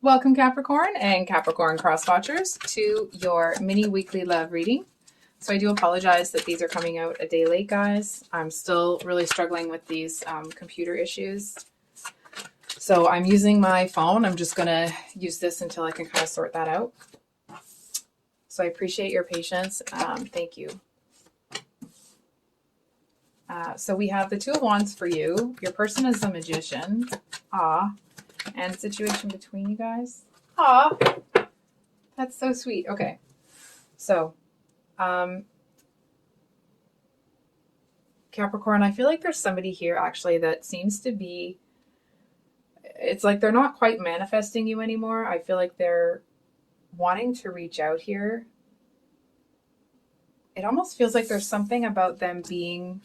Welcome, Capricorn and Capricorn cross watchers, to your mini weekly love reading. So I do apologize that these are coming out a day late, guys. I'm still really struggling with these computer issues. So I'm using my phone. I'm just going to use this until I can kind of sort that out. So I appreciate your patience. Thank you. So we have the Two of Wands for you. Your person is a magician. And situation between you guys. That's so sweet. Okay. So, Capricorn, I feel like there's somebody here actually that seems to be, it's like they're not quite manifesting you anymore. I feel like they're wanting to reach out here. It almost feels like there's something about them being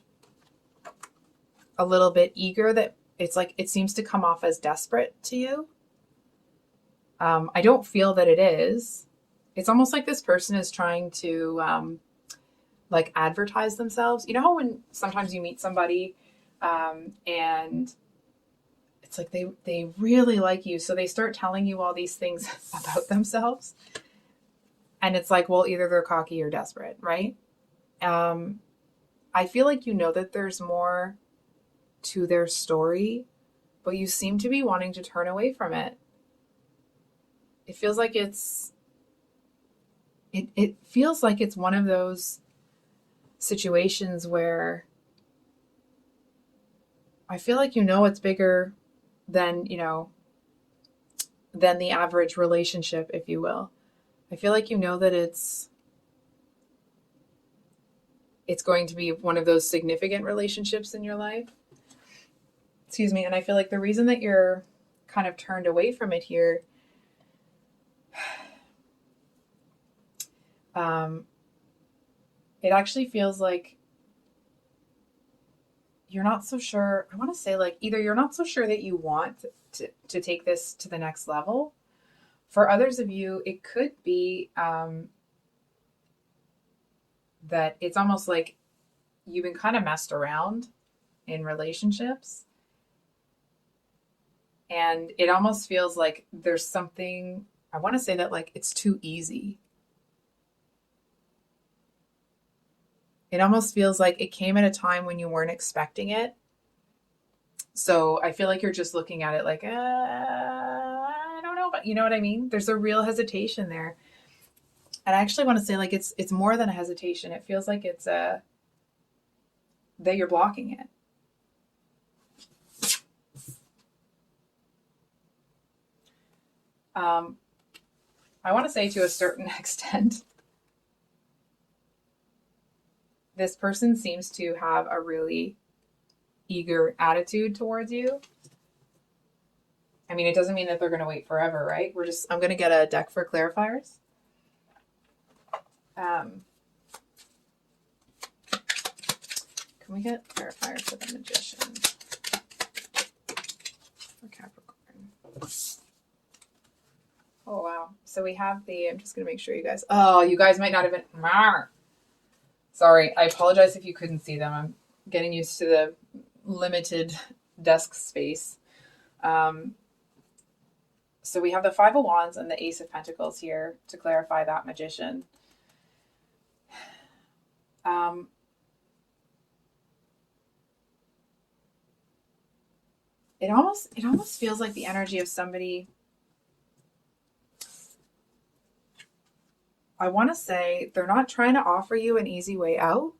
a little bit eager that it's like it seems to come off as desperate to you. I don't feel that it is. It's almost like this person is trying to like advertise themselves. You know how when sometimes you meet somebody and it's like they really like you, so they start telling you all these things about themselves, and it's like, well, either they're cocky or desperate, right? I feel like you know that there's more to their story, but you seem to be wanting to turn away from it. It feels like it feels like it's one of those situations where I feel like it's bigger than, than the average relationship, if you will. I feel like that it's going to be one of those significant relationships in your life. Excuse me. And I feel like the reason that you're kind of turned away from it here, it actually feels like you're not so sure. I want to say, like, either you're not so sure that you want to take this to the next level. For others of you, it could be that it's almost like you've been kind of messed around in relationships. And it almost feels like there's something, I want to say that, like, it's too easy. It almost feels like it came at a time when you weren't expecting it. So I feel like you're just looking at it like, I don't know, but you know what I mean? There's a real hesitation there. And I actually want to say, like, it's more than a hesitation. It feels like it's that you're blocking it. I want to say, to a certain extent, this person seems to have a really eager attitude towards you. I mean, it doesn't mean that they're going to wait forever, right? I'm going to get a deck for clarifiers. Can we get clarifiers for the magician? For Capricorn. Oh, wow. So we have I'm just going to make sure you guys might not have been. Sorry, I apologize if you couldn't see them. I'm getting used to the limited desk space. So we have the Five of Wands and the Ace of Pentacles here to clarify that magician. It almost feels like the energy of somebody. I want to say they're not trying to offer you an easy way out.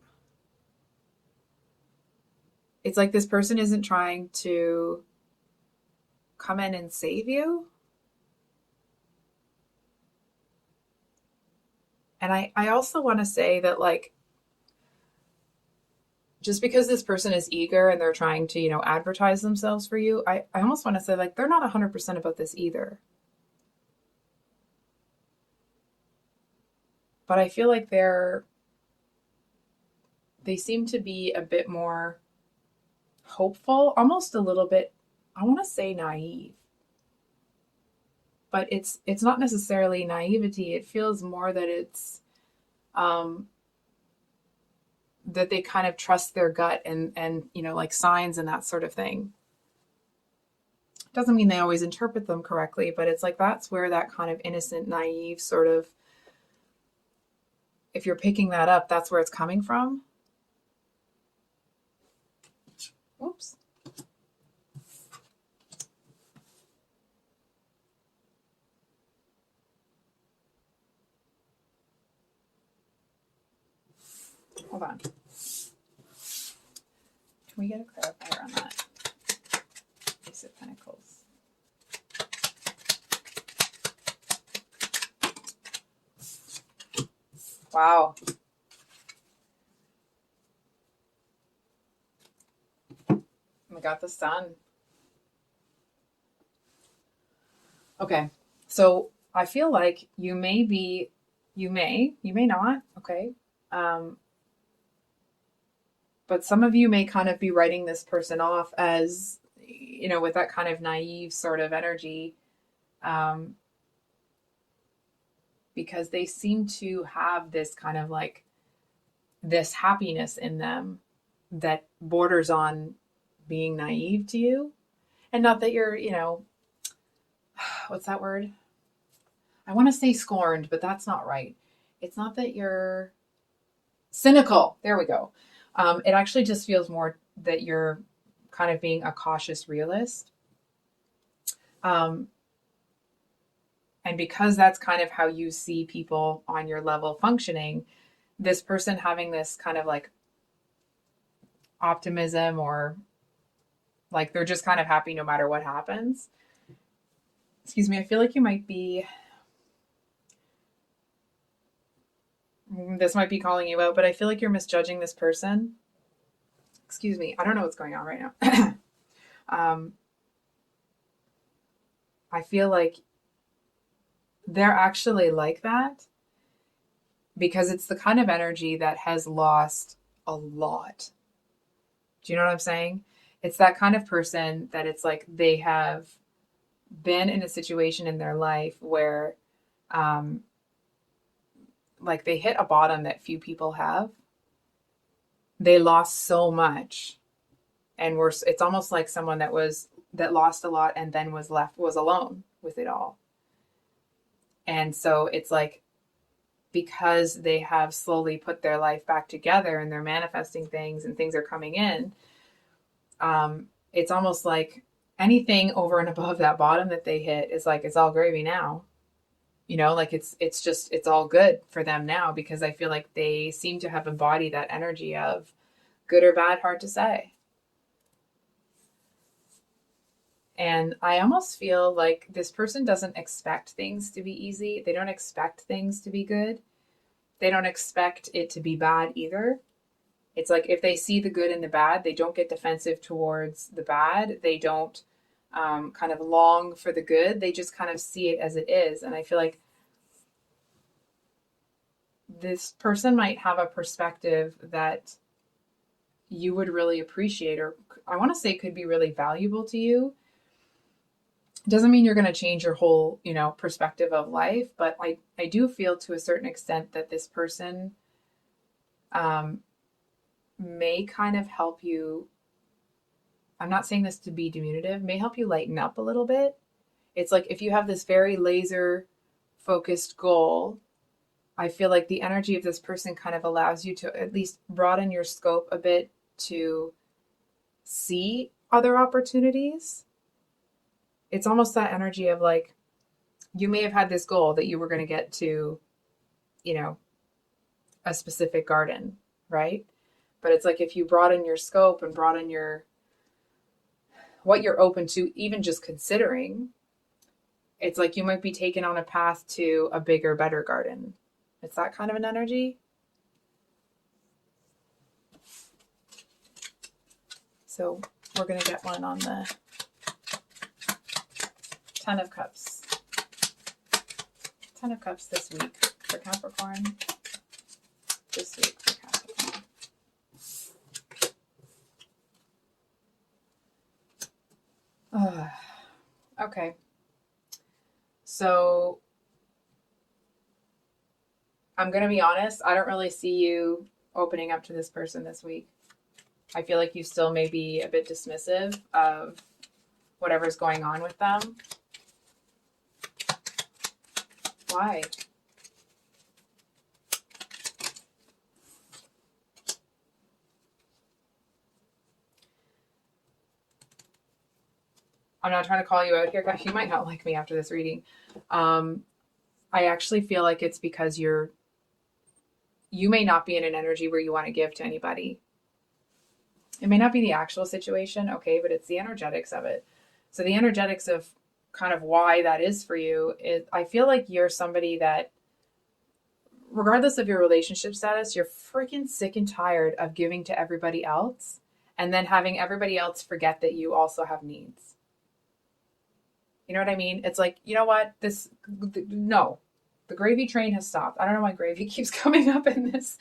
It's like this person isn't trying to come in and save you. And I also want to say that, like, just because this person is eager and they're trying to, advertise themselves for you, I almost want to say, like, they're not 100% about this either. But I feel like they seem to be a bit more hopeful, almost a little bit, I want to say, naive. But it's not necessarily naivety. It feels more that it's that they kind of trust their gut and like signs and that sort of thing. Doesn't mean they always interpret them correctly, but it's like that's where that kind of innocent, naive sort of, if you're picking that up, that's where it's coming from. Oops. Hold on. Can we get a clarifier on that? Ace of Pentacles. Wow. We got the Sun. Okay. So I feel like you may not, okay. But some of you may kind of be writing this person off as, with that kind of naive sort of energy, because they seem to have this kind of like this happiness in them that borders on being naive to you. And not that you're, what's that word? I want to say scorned, but that's not right. It's not that you're cynical. There we go. It actually just feels more that you're kind of being a cautious realist. And because that's kind of how you see people on your level functioning, this person having this kind of like optimism, or like they're just kind of happy no matter what happens. Excuse me, I feel like you might be, this might be calling you out, but I feel like you're misjudging this person. Excuse me, I don't know what's going on right now. I feel like they're actually like that because it's the kind of energy that has lost a lot. Do you know what I'm saying? It's that kind of person that it's like they have been in a situation in their life where like they hit a bottom that few people have. They lost so much, and it's almost like someone that lost a lot and then was alone with it all. And so it's like, because they have slowly put their life back together and they're manifesting things and things are coming in, it's almost like anything over and above that bottom that they hit is like, it's all gravy now. Like it's all good for them now, because I feel like they seem to have embodied that energy of good or bad, hard to say. And I almost feel like this person doesn't expect things to be easy. They don't expect things to be good. They don't expect it to be bad either. It's like if they see the good and the bad, they don't get defensive towards the bad. They don't kind of long for the good. They just kind of see it as it is. And I feel like this person might have a perspective that you would really appreciate, or I want to say could be really valuable to you. It doesn't mean you're going to change your whole, perspective of life, but I do feel to a certain extent that this person may kind of help you. I'm not saying this to be diminutive, may help you lighten up a little bit. It's like if you have this very laser focused goal, I feel like the energy of this person kind of allows you to at least broaden your scope a bit to see other opportunities. It's almost that energy of like, you may have had this goal that you were going to get to, a specific garden, right? But it's like if you broaden your scope and broaden what you're open to, even just considering, it's like you might be taken on a path to a bigger, better garden. It's that kind of an energy. So we're going to get one on the 10 of Cups. 10 of Cups this week for Capricorn. This week for Capricorn. Okay. So I'm going to be honest. I don't really see you opening up to this person this week. I feel like you still may be a bit dismissive of whatever's going on with them. Why? I'm not trying to call you out here, guys. You might not like me after this reading. I actually feel like it's because you may not be in an energy where you want to give to anybody. It may not be the actual situation, okay, but it's the energetics of it. So the energetics of kind of why that is for you is, I feel like you're somebody that, regardless of your relationship status, you're freaking sick and tired of giving to everybody else and then having everybody else forget that you also have needs. You know what I mean? It's like, you know what? No, the gravy train has stopped. I don't know why gravy keeps coming up in this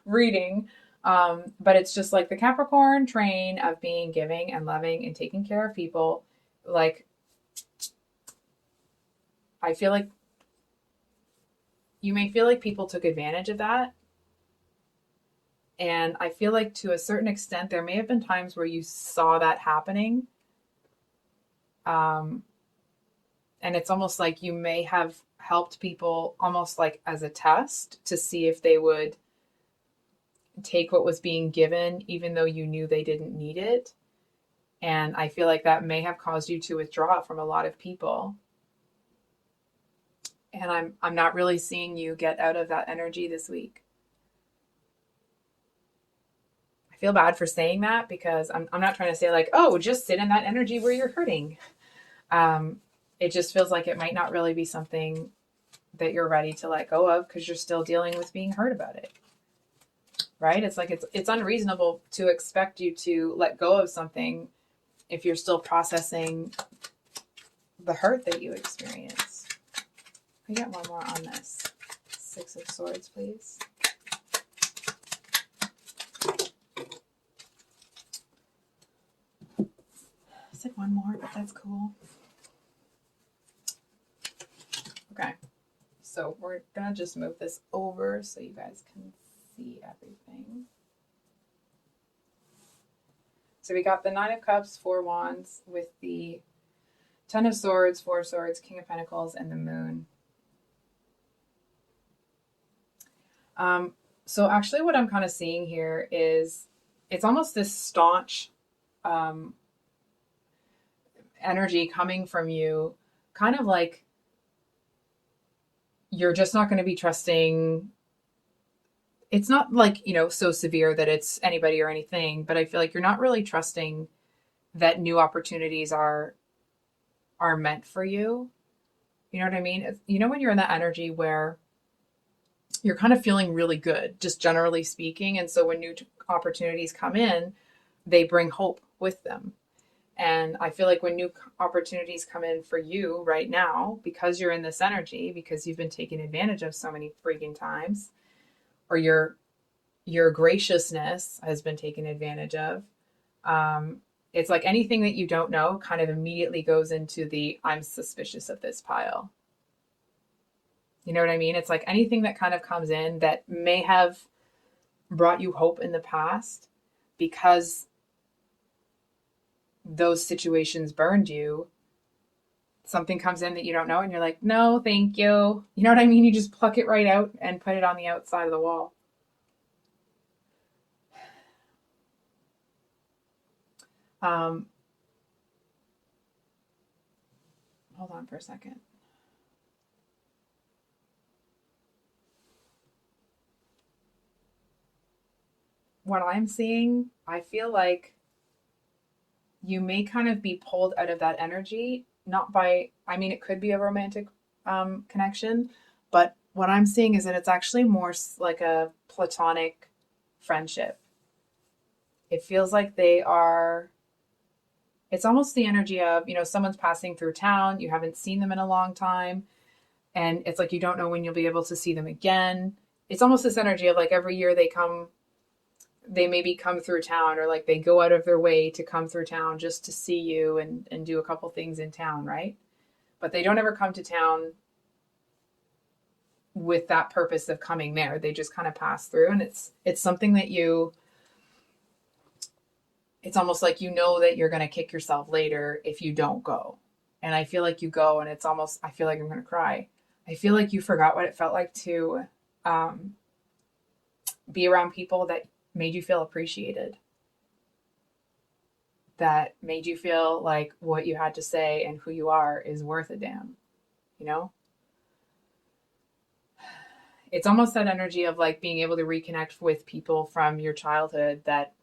reading. But it's just like the Capricorn train of being giving and loving and taking care of people. Like, I feel like you may feel like people took advantage of that. And I feel like to a certain extent, there may have been times where you saw that happening. And it's almost like you may have helped people almost like as a test to see if they would take what was being given, even though you knew they didn't need it. And I feel like that may have caused you to withdraw from a lot of people. And I'm not really seeing you get out of that energy this week. I feel bad for saying that because I'm not trying to say like, oh, just sit in that energy where you're hurting. It just feels like it might not really be something that you're ready to let go of because you're still dealing with being hurt about it. Right? It's like it's unreasonable to expect you to let go of something if you're still processing the hurt that you experience. Can I get one more on this? 6 of Swords, please. I said one more, but that's cool. Okay. So we're going to just move this over so you guys can see everything. So we got the 9 of Cups, 4 Wands with the 10 of Swords, 4 of Swords, King of Pentacles, and the Moon. So actually what I'm kind of seeing here is it's almost this staunch energy coming from you, kind of like you're just not going to be trusting. It's not like, so severe that it's anybody or anything, but I feel like you're not really trusting that new opportunities are meant for you. You know what I mean? When you're in that energy where you're kind of feeling really good, just generally speaking. And so when new opportunities come in, they bring hope with them. And I feel like when new opportunities come in for you right now, because you're in this energy, because you've been taken advantage of so many freaking times, or your graciousness has been taken advantage of. It's like anything that you don't know kind of immediately goes into the I'm suspicious of this pile. You know what I mean? It's like anything that kind of comes in that may have brought you hope in the past because those situations burned you. Something comes in that you don't know and you're like, no, thank you. You know what I mean? You just pluck it right out and put it on the outside of the wall. Hold on for a second. What I'm seeing, I feel like you may kind of be pulled out of that energy, not by, it could be a romantic connection, but what I'm seeing is that it's actually more like a platonic friendship. It feels like it's almost the energy of, someone's passing through town, you haven't seen them in a long time, and it's like you don't know when you'll be able to see them again. It's almost this energy of like every year they maybe come through town, or like they go out of their way to come through town just to see you and do a couple things in town, right? But they don't ever come to town with that purpose of coming there. They just kind of pass through, and it's something that it's almost like you know that you're going to kick yourself later if you don't go. And I feel like you go and it's almost, I feel like I'm going to cry. I feel like you forgot what it felt like to be around people that made you feel appreciated, that made you feel like what you had to say and who you are is worth a damn, you know? It's almost that energy of like being able to reconnect with people from your childhood that,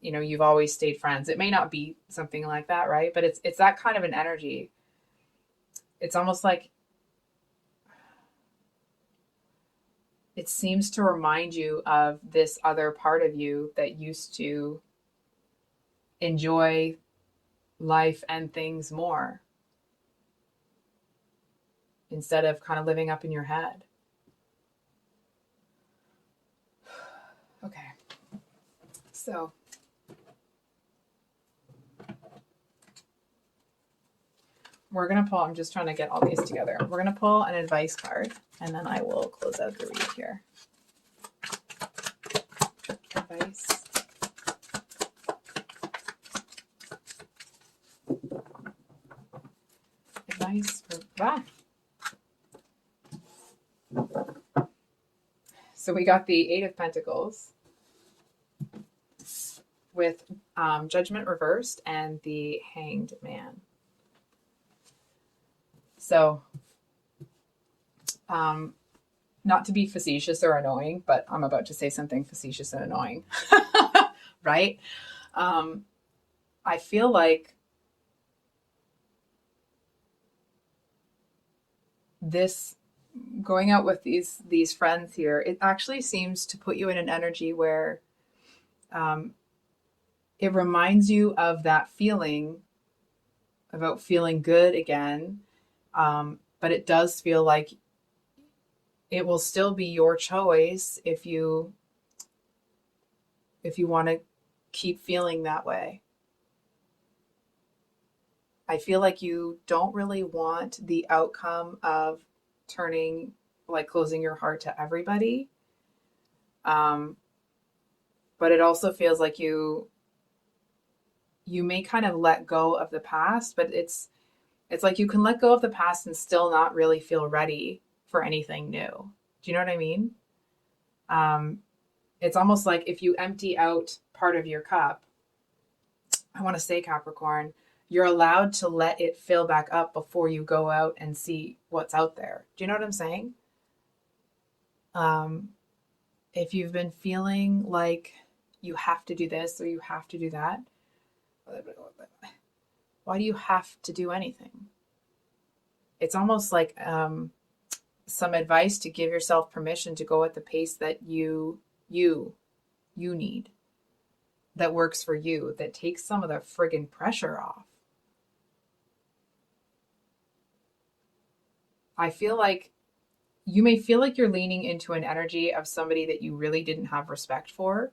you know, you've always stayed friends. It may not be something like that, right? But it's that kind of an energy. It's almost like it seems to remind you of this other part of you that used to enjoy life and things more instead of kind of living up in your head. Okay. So we're going to pull, I'm just trying to get all these together. We're going to pull an advice card and then I will close out the read here. Advice. Advice for, So we got the Eight of Pentacles with Judgment reversed and the Hanged Man. So, not to be facetious or annoying, but I'm about to say something facetious and annoying, right? I feel like this going out with these friends here, it actually seems to put you in an energy where it reminds you of that feeling about feeling good again. But it does feel like it will still be your choice if you want to keep feeling that way. I feel like you don't really want the outcome of turning, like closing your heart to everybody. But it also feels like you may kind of let go of the past, but it's like you can let go of the past and still not really feel ready for anything new. Do you know what I mean? It's almost like if you empty out part of your cup, I want to say Capricorn, you're allowed to let it fill back up before you go out and see what's out there. Do you know what I'm saying? If you've been feeling like you have to do this or you have to do that, why do you have to do anything? It's almost like some advice to give yourself permission to go at the pace that you need, that works for you, that takes some of the friggin' pressure off. I feel like you may feel like you're leaning into an energy of somebody that you really didn't have respect for.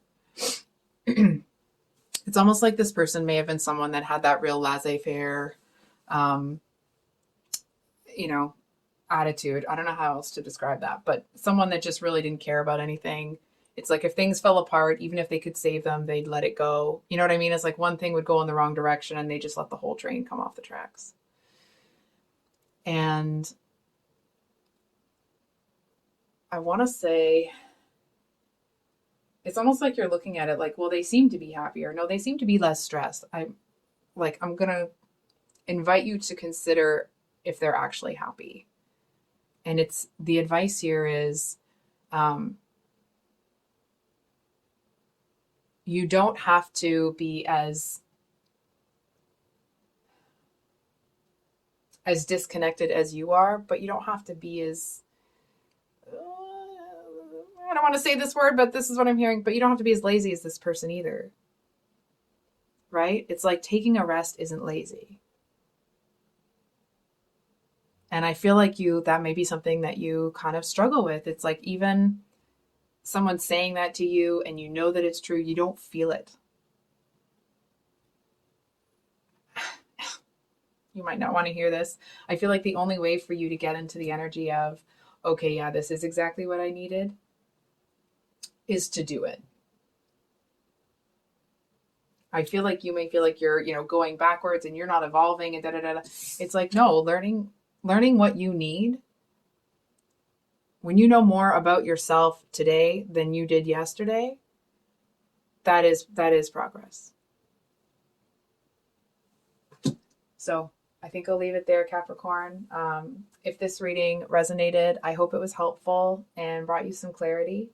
It's almost like this person may have been someone that had that real laissez-faire, attitude. I don't know how else to describe that, but someone that just really didn't care about anything. It's like if things fell apart, even if they could save them, they'd let it go. You know what I mean? It's like one thing would go in the wrong direction and they just let the whole train come off the tracks. And I want to say, it's almost like you're looking at it like, well, they seem to be happier. No, they seem to be less stressed. I'm going to invite you to consider if they're actually happy. And it's the advice here is, you don't have to be as disconnected as you are, but you don't have to be as, I don't want to say this word, but this is what I'm hearing, but you don't have to be as lazy as this person either. Right? It's like taking a rest isn't lazy. And I feel like that may be something that you kind of struggle with. It's like even someone saying that to you and you know that it's true, you don't feel it. You might not want to hear this. I feel like the only way for you to get into the energy of, okay, yeah, this is exactly what I needed, is to do it. I feel like you may feel like you're, going backwards and you're not evolving and da da da. It's like, no, learning what you need. When you know more about yourself today than you did yesterday, that is progress. So I think I'll leave it there, Capricorn. If this reading resonated, I hope it was helpful and brought you some clarity.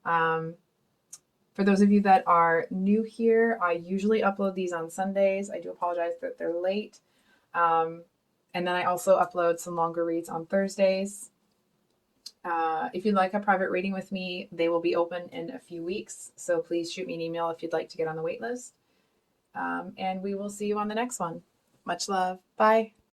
For those of you that are new here, I usually upload these on Sundays. I do apologize that they're late. And then I also upload some longer reads on Thursdays. If you'd like a private reading with me, they will be open in a few weeks. So please shoot me an email if you'd like to get on the wait list. And we will see you on the next one. Much love. Bye.